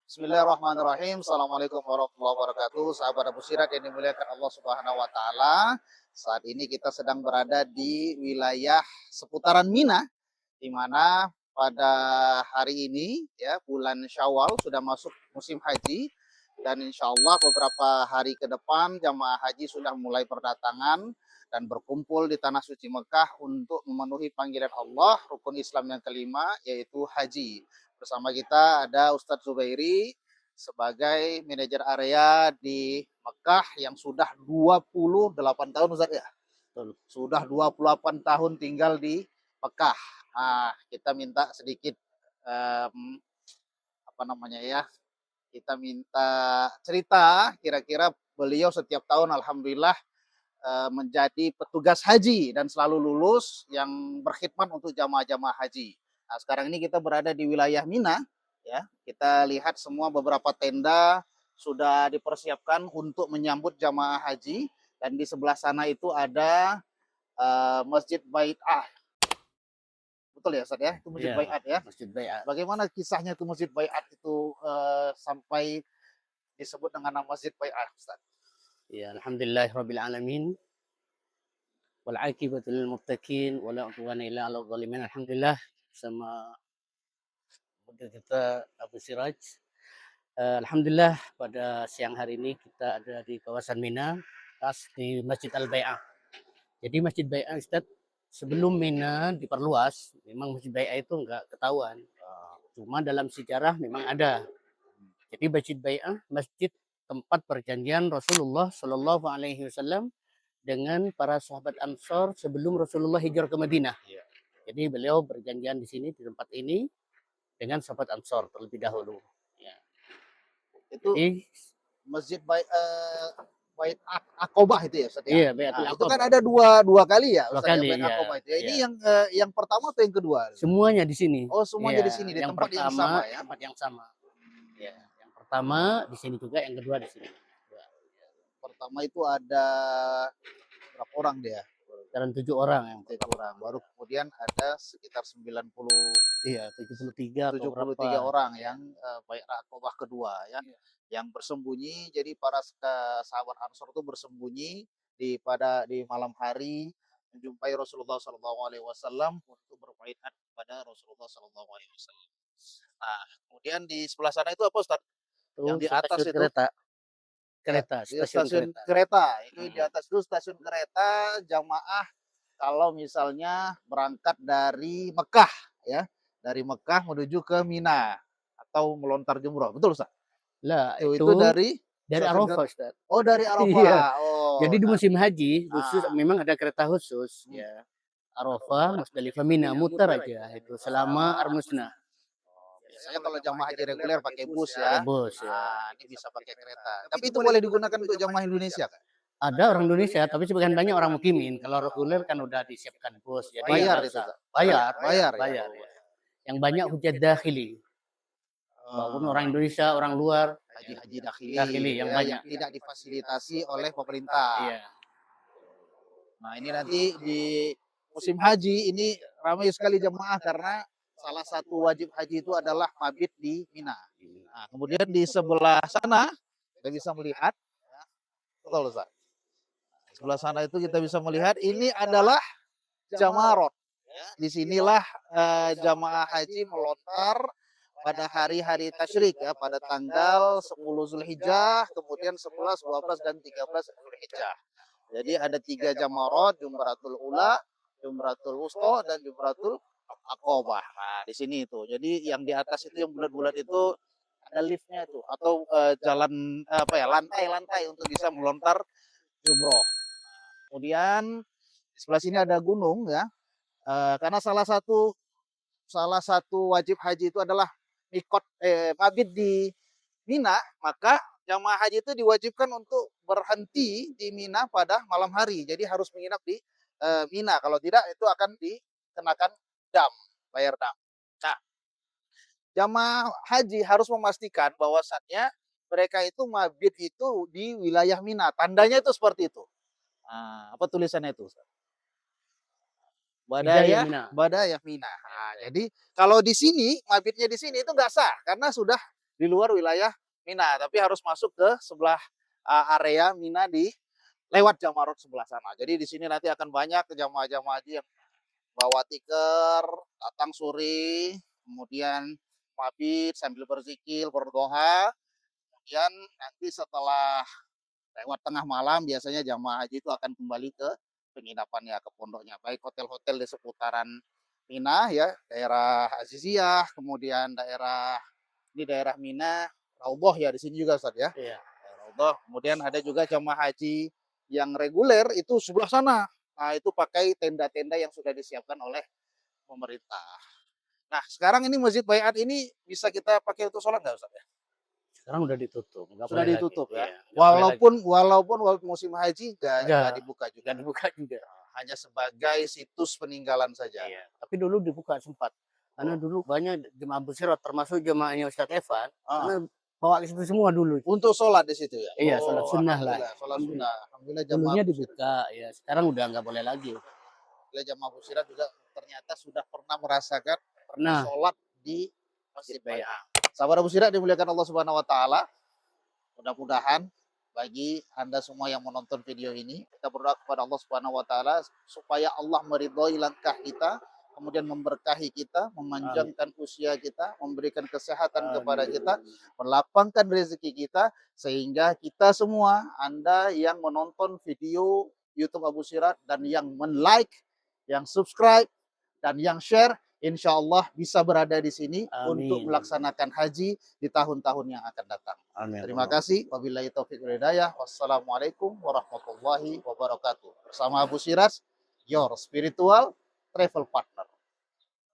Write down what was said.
Bismillahirrahmanirrahim. Assalamualaikum warahmatullahi wabarakatuh. Sahabat Abu Sirat yang dimuliakan Allah Subhanahu wa taala. Saat ini kita sedang berada di wilayah seputaran Mina, di mana pada hari ini ya bulan Syawal sudah masuk musim haji, dan insya Allah beberapa hari ke depan jamaah haji sudah mulai berdatangan dan berkumpul di tanah suci Mekah untuk memenuhi panggilan Allah, rukun Islam yang kelima, yaitu haji. Bersama kita ada Ustadz Zubairi sebagai manajer area di Mekah yang sudah 28 tahun, Ustadz ya. Sudah 28 tahun tinggal di Mekah. Nah, kita minta sedikit apa namanya ya? Kita minta cerita kira-kira beliau setiap tahun alhamdulillah menjadi petugas haji dan selalu lulus yang berkhidmat untuk jamaah-jamaah haji. Nah, sekarang ini kita berada di wilayah Mina, ya. Kita lihat semua beberapa tenda sudah dipersiapkan untuk menyambut jamaah haji, dan di sebelah sana itu ada Masjid Bai'ah. Betul ya, Ustaz ya? Itu Masjid Ya, Bai'at ya. Masjid Bai'at. Bagaimana kisahnya itu Masjid Bai'at itu sampai disebut dengan nama Masjid Bai'ah, Ustaz? Ya, alhamdulillahirabbil alamin. Wal 'aqibatu lil muttaqin wa la 'udwana illa 'alal zalimin. Alhamdulillah sama kita Abu Siraj. Alhamdulillah pada siang hari ini kita ada di kawasan Mina, pas di Masjid Al-Bai'ah. Jadi Masjid Bai'ah Ustaz, sebelum Mina diperluas, memang Masjid Bai'ah itu enggak ketahuan. Cuma dalam sejarah memang ada. Jadi Masjid Bai'ah, masjid tempat perjanjian Rasulullah Shallallahu Alaihi Wasallam dengan para sahabat Ansor sebelum Rasulullah hijrah ke Madinah. Jadi beliau berjanjian di sini di tempat ini dengan sahabat Ansor terlebih dahulu. Ya. Itu Jadi Masjid Bait Aqobah itu ya, Ustaz ya? iya Baitul Nah, itu kan Aqabah ada dua kali ya, dua Ustaz ya, kali Bait ya. Aqobah itu ya. Ini Ya. yang pertama atau yang kedua? Semuanya di sini. Oh, semuanya di Ya, sini, di yang tempat yang pertama sama ya. tempat yang sama. Ya, yang pertama di sini juga, yang kedua di sini. Pertama itu ada berapa orang dia? Dan 7 orang yang 7 pertama. orang. Baru kemudian ada sekitar 90 Iya, 73 atau 73 berapa. orang yang Bait Aqobah kedua ya. Iya. Yang bersembunyi, jadi para sahabat Ansor itu bersembunyi di malam hari menjumpai Rasulullah SAW untuk berbaiat kepada Rasulullah SAW. Nah, kemudian di sebelah sana itu apa, Ustaz? Itu Yang di atas stasiun itu? kereta. Ya, Kereta, di stasiun stasiun kereta. kereta. Itu di Mhm. atas itu stasiun kereta jamaah kalau misalnya berangkat dari Mekah ya. Dari Mekah menuju ke Mina atau melontar jumroh. Betul, Ustaz? Lah Itu itu dari dari stasiun Arafah, Ustaz. oh, dari Iya. Arafah. Oh, Jadi di nah, musim haji khusus ah, memang ada kereta khusus hmm, ya. Arafah, Musdalifah, Mina, muter aja itu selama Armusna. biasanya kalau jamaah haji reguler pakai bus Pakai ya. bus ya. Ah, ini bisa pakai kereta. Tapi itu boleh digunakan untuk jamaah Indonesia kan? Ada orang Indonesia tapi sebagian banyak orang mukimin. Kalau reguler kan udah disiapkan bus. Jadi Bayar nggak itu, usah Kak? bayar, Bayar ya? bayar Oh, ya. Yang banyak hujat dakhili. Walaupun orang Indonesia, orang luar, haji-haji dakhili dakhili gitu yang ya, yang banyak. tidak difasilitasi oleh pemerintah. Iya. Nah, ini nanti di musim haji ini ramai sekali jemaah karena salah satu wajib haji itu adalah mabit di Mina. Nah, kemudian di sebelah sana kita bisa melihat, ya, betul Ustaz. Sebelah sana itu kita bisa melihat ini adalah Jamarot. Ya, disinilah jamaah haji melontar pada hari-hari tasyrik ya, pada tanggal 10 Zulhijjah, kemudian 11, 12 dan 13 Zulhijjah. Jadi ada 3 jamarot, Jumratul Ula, Jumratul Wusta dan Jumratul Aqobah. Nah, di sini itu. Jadi yang di atas itu yang bulat-bulat itu ada liftnya itu atau jalan apa ya, lantai-lantai untuk bisa melontar jumroh. Kemudian di sebelah sini ada gunung ya. Karena salah satu wajib haji itu adalah mabit di Mina, maka jamaah haji itu diwajibkan untuk berhenti di Mina pada malam hari. Jadi harus menginap di Mina. Kalau tidak itu akan dikenakan dam, bayar dam. Nah, jamaah haji harus memastikan bahwasannya mereka itu mabit itu di wilayah Mina. Tandanya itu seperti itu. Nah, apa tulisannya itu? Hidayah Badayah, Mina. Badayah Mina. Nah, jadi kalau di sini mabitnya di sini itu nggak sah karena sudah di luar wilayah Mina, tapi harus masuk ke sebelah area Mina di lewat Jamarot sebelah sana. Jadi di sini nanti akan banyak jamaah-jamaah haji yang bawa tikar, datang sore, kemudian mabit sambil berzikir, berdoa. Kemudian nanti setelah lewat tengah malam biasanya jamaah haji itu akan kembali ke penginapannya, ke pondoknya. Baik hotel-hotel di seputaran Mina ya, daerah Aziziyah, kemudian daerah Mina, Raudhah ya di sini juga Ustaz ya. Iya. Raudhah. Kemudian ada juga jamaah haji yang reguler itu sebelah sana. Nah, itu pakai tenda-tenda yang sudah disiapkan oleh pemerintah. Nah, sekarang ini Masjid Baiat ini bisa kita pakai untuk sholat nggak Ustaz ya? Sekarang udah ditutup, nggak Sudah boleh lagi. ditutup ya. Iya, nggak boleh lagi. Walaupun waktu musim haji nggak dibuka juga. Nggak dibuka juga. Hanya sebagai situs peninggalan saja. Iya. Tapi dulu dibuka sempat. Karena Oh. dulu banyak jemaah Busirat, termasuk jemaahnya Ustadz Evan, Ah. karena bawa ke situ semua dulu. Untuk sholat di situ ya. Iya, sholat sunnah lah. Alhamdulillah, sholat sunnah. Alhamdulillah Dulunya jamaah dibuka, ya sekarang udah nggak boleh lagi. jamaah Busirat juga ternyata sudah pernah merasakan Pernah. sholat di Masjid Baiat. Baiat. Sahabat Abu Sirat dimuliakan Allah Subhanahu wa taala. Mudah-mudahan bagi Anda semua yang menonton video ini, kita berdoa kepada Allah Subhanahu wa taala supaya Allah meridhoi langkah kita, kemudian memberkahi kita, memanjangkan usia kita, memberikan kesehatan kepada kita, melapangkan rezeki kita, sehingga kita semua, Anda yang menonton video YouTube Abu Sirat dan yang men-like, yang subscribe, dan yang share, insya Allah bisa berada di sini untuk melaksanakan haji di tahun-tahun yang akan datang. Amin. Terima kasih. Wabillahi taufiq wal hidayah. Wassalamualaikum warahmatullahi wabarakatuh. Bersama Abu Siras, your spiritual travel partner.